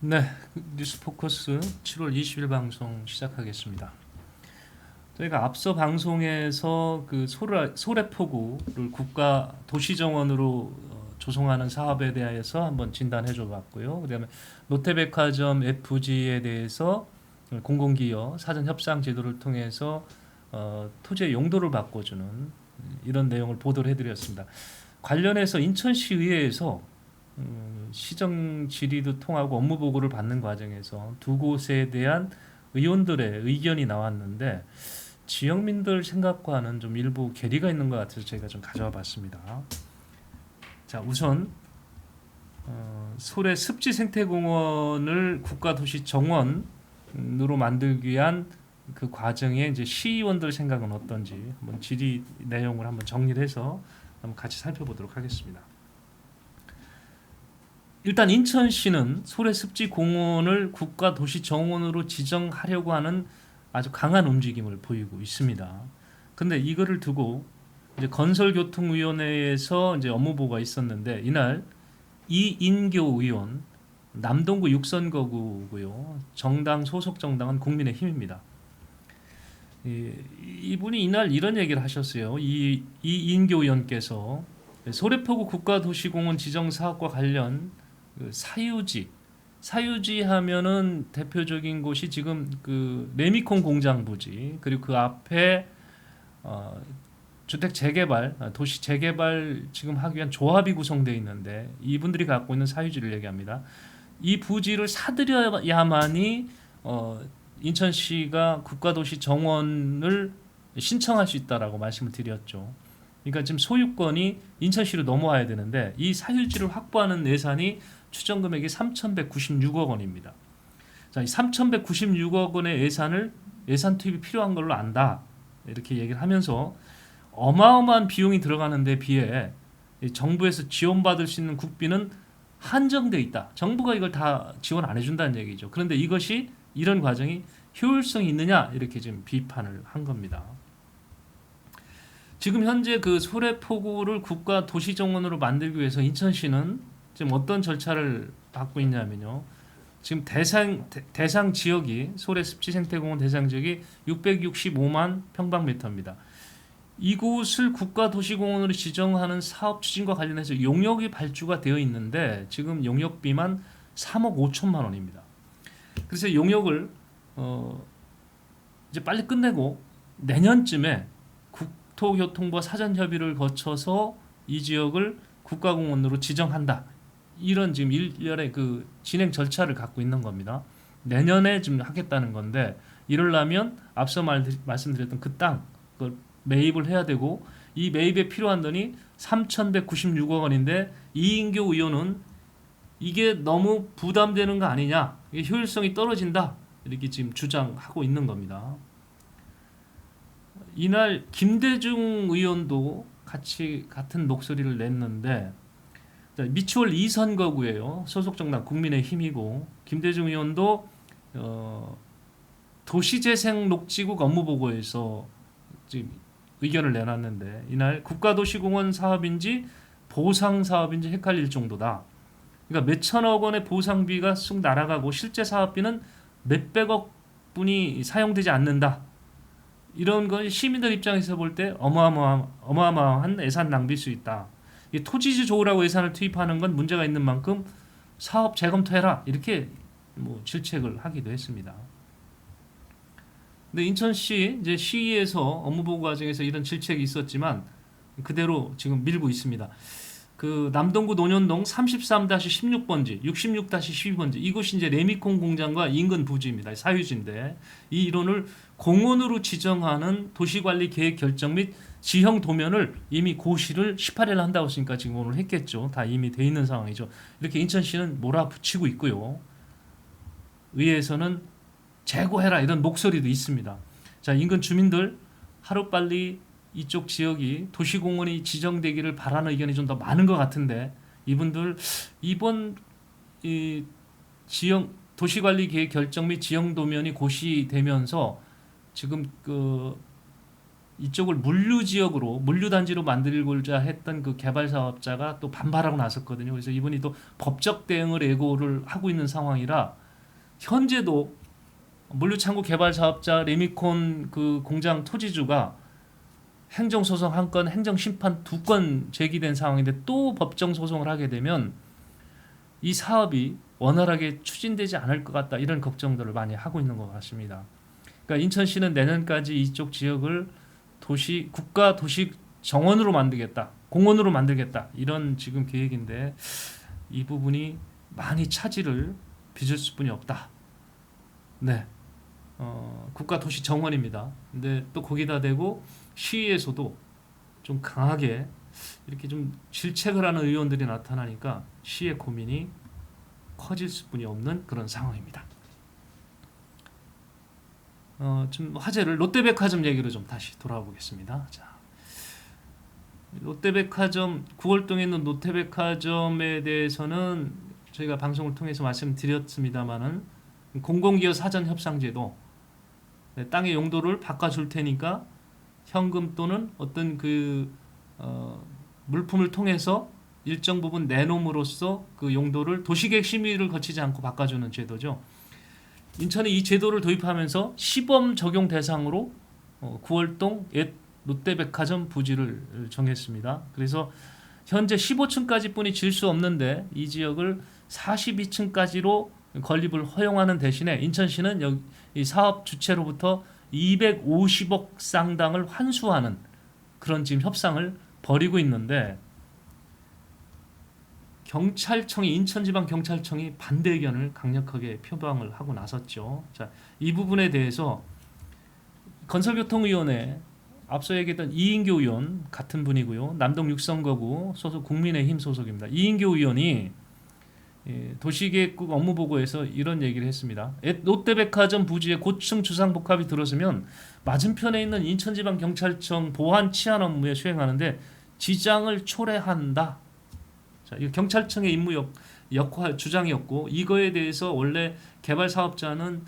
네, 뉴스 포커스 7월 20일 방송 시작하겠습니다. 저희가 앞서 방송에서 그 소래포구를 국가 도시정원으로 조성하는 사업에 대해서 한번 진단해줘 봤고요. 그다음에 롯데백화점 FG에 대해서 공공기여 사전 협상 제도를 통해서 토지의 용도를 바꿔주는 이런 내용을 보도를 해드렸습니다. 관련해서 인천시의회에서 시정 질의도 통하고 업무 보고를 받는 과정에서 두 곳에 대한 의원들의 의견이 나왔는데 지역민들 생각과는 좀 일부 괴리가 있는 것 같아서 저희가 좀 가져와 봤습니다. 자, 우선 소래 습지 생태공원을 국가도시 정원으로 만들기 위한 그 과정에 이제 시의원들 생각은 어떤지 한번 질의 내용을 한번 정리를 해서 한번 같이 살펴보도록 하겠습니다. 일단 인천시는 소래습지공원을 국가도시정원으로 지정하려고 하는 아주 강한 움직임을 보이고 있습니다. 근데 이거를 두고 이제 건설교통위원회에서 이제 업무보고가 있었는데 이날 이인교 의원 남동구 6선거구고요. 정당 소속 정당은 국민의힘입니다. 이분이 이날 이런 얘기를 하셨어요. 이인교 의원께서 소래포구 국가도시공원 지정 사업과 관련 그 사유지 하면은 대표적인 곳이 지금 그 레미콘 공장 부지 그리고 그 앞에 주택 재개발 도시 재개발 지금 하기 위한 조합이 구성되어 있는데 이분들이 갖고 있는 사유지를 얘기합니다. 이 부지를 사들여야만이 인천시가 국가도시 정원을 신청할 수 있다라고 말씀을 드렸죠. 그러니까 지금 소유권이 인천시로 넘어와야 되는데 이 사유지를 확보하는 예산이 추정 금액이 3,196억 원입니다. 자, 이 3,196억 원의 예산 투입이 필요한 걸로 안다. 이렇게 얘기를 하면서 어마어마한 비용이 들어가는 데 비해 정부에서 지원받을 수 있는 국비는 한정돼 있다. 정부가 이걸 다 지원 안 해준다는 얘기죠. 그런데 이것이 이런 과정이 효율성이 있느냐 이렇게 지금 비판을 한 겁니다. 지금 현재 그 소래포구를 국가 도시정원으로 만들기 위해서 인천시는 지금 어떤 절차를 받고 있냐면요. 지금 대상 지역이 소래습지생태공원 대상 지역이 665만 평방미터입니다. 이곳을 국가도시공원으로 지정하는 사업 추진과 관련해서 용역이 발주가 되어 있는데 지금 용역비만 3억 5천만 원입니다. 그래서 용역을 이제 빨리 끝내고 내년쯤에 국토교통부와 사전 협의를 거쳐서 이 지역을 국가공원으로 지정한다. 이런 지금 일련의 그 진행 절차를 갖고 있는 겁니다. 내년에 지금 하겠다는 건데 이러려면 앞서 말씀드렸던 그 땅 그걸 매입을 해야 되고 이 매입에 필요한 돈이 3,196억 원인데 이인교 의원은 이게 너무 부담되는 거 아니냐, 이게 효율성이 떨어진다 이렇게 지금 주장하고 있는 겁니다. 이날 김대중 의원도 같은 목소리를 냈는데 미추홀 2선거구예요. 소속 정당 국민의힘이고 김대중 의원도 도시재생 녹지국 업무보고에서 지금 의견을 내놨는데 이날 국가도시공원 사업인지 보상 사업인지 헷갈릴 정도다. 그러니까 몇천억 원의 보상비가 쑥 날아가고 실제 사업비는 몇백억 분이 사용되지 않는다. 이런 건 시민들 입장에서 볼 때 어마어마한 예산 낭비일 수 있다. 토지주 좋으라고 예산을 투입하는 건 문제가 있는 만큼 사업 재검토해라 이렇게 뭐 질책을 하기도 했습니다. 근데 인천시 이제 시의에서 업무보고 과정에서 이런 질책이 있었지만 그대로 지금 밀고 있습니다. 그 남동구 논현동 33-16번지, 66-12번지 이곳이 이제 레미콘 공장과 인근 부지입니다. 사유지인데 이 일원을 공원으로 지정하는 도시관리 계획 결정 및 지형 도면을 이미 고시를 18일 한다고 했으니까 지금 오늘 했겠죠. 다 이미 돼 있는 상황이죠. 이렇게 인천시는 몰아붙이고 있고요. 의회에서는 재고해라 이런 목소리도 있습니다. 자, 인근 주민들 하루빨리 이쪽 지역이 도시공원이 지정되기를 바라는 의견이 좀 더 많은 것 같은데 이분들 이번 이 지형 도시관리 계획 결정 및 지형 도면이 고시되면서 지금 그 이쪽을 물류 지역으로 물류 단지로 만들고자 했던 그 개발 사업자가 또 반발하고 나섰거든요. 그래서 이분이 또 법적 대응을 예고를 하고 있는 상황이라 현재도 물류창고 개발 사업자 레미콘 그 공장 토지주가 행정소송 한 건, 행정심판 두 건 제기된 상황인데 또 법정 소송을 하게 되면 이 사업이 원활하게 추진되지 않을 것 같다, 이런 걱정들을 많이 하고 있는 것 같습니다. 그러니까 인천시는 내년까지 이쪽 지역을 국가 도시 정원으로 만들겠다, 공원으로 만들겠다, 이런 지금 계획인데 이 부분이 많이 차질을 빚을 수뿐이 없다. 네, 국가 도시 정원입니다. 근데 또 거기다 대고 시에서도 좀 강하게 이렇게 좀 질책을 하는 의원들이 나타나니까 시의 고민이 커질 수뿐이 없는 그런 상황입니다. 좀 화제를 롯데백화점 얘기로 좀 다시 돌아보겠습니다. 자, 롯데백화점 9월동에 있는 롯데백화점에 대해서는 저희가 방송을 통해서 말씀드렸습니다만은 공공기업 사전협상제도, 땅의 용도를 바꿔줄 테니까 현금 또는 어떤 물품을 통해서 일정 부분 내놓음으로써 그 용도를 도시계획 심의를 거치지 않고 바꿔주는 제도죠. 인천이 이 제도를 도입하면서 시범 적용 대상으로 9월동 옛 롯데백화점 부지를 정했습니다. 그래서 현재 15층까지 뿐이 질 수 없는데 이 지역을 42층까지로 건립을 허용하는 대신에 인천시는 이 사업 주체로부터 250억 상당을 환수하는 그런 지금 협상을 벌이고 있는데, 인천지방경찰청이 반대 의견을 강력하게 표방을 하고 나섰죠. 자, 이 부분에 대해서 건설교통위원회 앞서 얘기했던 이인교 의원 같은 분이고요. 남동 육성거구 소속 국민의힘 소속입니다. 이인교 의원이 도시계획국 업무보고에서 이런 얘기를 했습니다. 롯데백화점 부지에 고층 주상복합이 들어서면 맞은편에 있는 인천지방경찰청 보안 치안 업무에 수행하는데 지장을 초래한다. 자, 이 경찰청의 임무 역할 주장이었고, 이거에 대해서 원래 개발 사업자는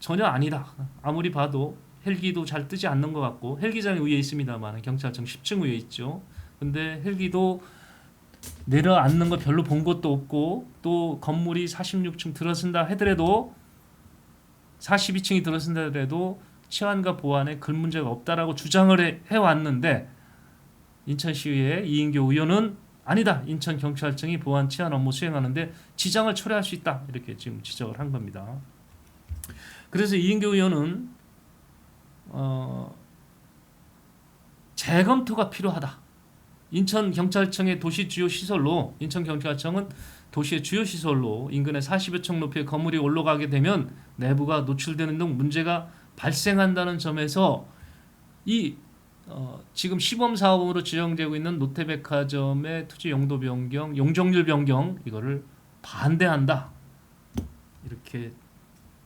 전혀 아니다. 아무리 봐도 헬기도 잘 뜨지 않는 것 같고, 헬기장이 위에 있습니다만 경찰청 10층 위에 있죠. 근데 헬기도 내려앉는 거 별로 본 것도 없고, 또 건물이 46층 들어선다 하더라도 42층이 들어선다 하더라도 치안과 보안에 큰 문제가 없다라고 주장을 해왔는데, 인천시의회 이인교 의원은 아니다, 인천경찰청이 보안 치안 업무 수행하는데 지장을 초래할 수 있다, 이렇게 지금 지적을 한 겁니다. 그래서 이인교 의원은 재검토가 필요하다. 인천경찰청의 도시 주요 시설로, 인천경찰청은 도시의 주요 시설로 인근에 40여 층 높이의 건물이 올라가게 되면 내부가 노출되는 등 문제가 발생한다는 점에서 지금 시범 사업으로 지정되고 있는 롯데백화점의 토지 용도 변경, 용적률 변경, 이거를 반대한다, 이렇게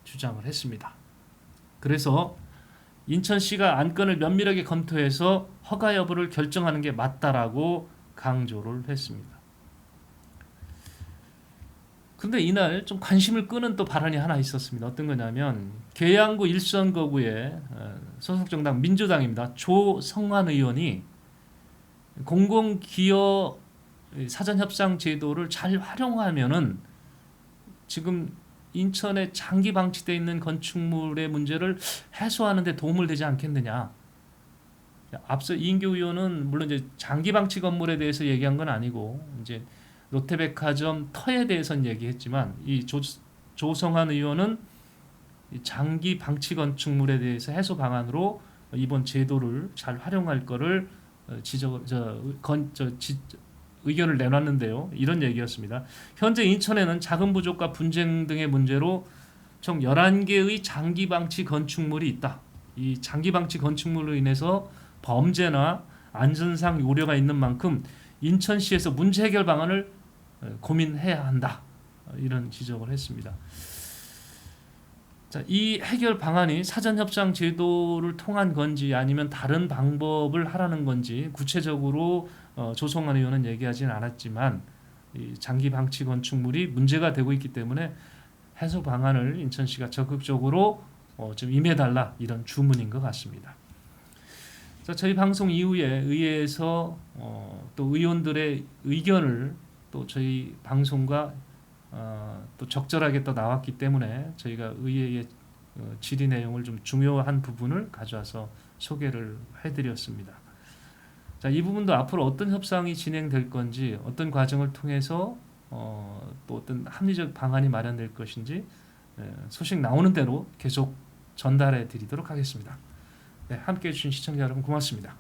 주장을 했습니다. 그래서 인천시가 안건을 면밀하게 검토해서 허가 여부를 결정하는 게 맞다라고 강조를 했습니다. 근데 이날 좀 관심을 끄는 또 발언이 하나 있었습니다. 어떤 거냐면 계양구 일선거구의 소속 정당 민주당입니다. 조성환 의원이 공공기업 사전협상 제도를 잘 활용하면은 지금 인천에 장기 방치되어 있는 건축물의 문제를 해소하는 데 도움을 되지 않겠느냐. 앞서 이인교 의원은 물론 이제 장기 방치 건물에 대해서 얘기한 건 아니고 이제 롯데백화점 터에 대해서는 얘기했지만, 이 조성환 의원은 장기 방치 건축물에 대해서 해소 방안으로 이번 제도를 잘 활용할 거를 의견을 내놨는데요. 이런 얘기였습니다. 현재 인천에는 자금 부족과 분쟁 등의 문제로 총 11개의 장기 방치 건축물이 있다. 이 장기 방치 건축물로 인해서 범죄나 안전상 우려가 있는 만큼 인천시에서 문제 해결 방안을 고민해야 한다, 이런 지적을 했습니다. 자, 이 해결 방안이 사전협상 제도를 통한 건지 아니면 다른 방법을 하라는 건지 구체적으로 조성환 의원은 얘기하진 않았지만, 이 장기 방치 건축물이 문제가 되고 있기 때문에 해소 방안을 인천시가 적극적으로 좀 임해달라, 이런 주문인 것 같습니다. 자, 저희 방송 이후에 의회에서 또 의원들의 의견을 또 저희 방송과 또 적절하게 또 나왔기 때문에 저희가 의회의 질의 내용을 좀 중요한 부분을 가져와서 소개를 해드렸습니다. 자, 이 부분도 앞으로 어떤 협상이 진행될 건지, 어떤 과정을 통해서 또 어떤 합리적 방안이 마련될 것인지 소식 나오는 대로 계속 전달해 드리도록 하겠습니다. 네, 함께해 주신 시청자 여러분 고맙습니다.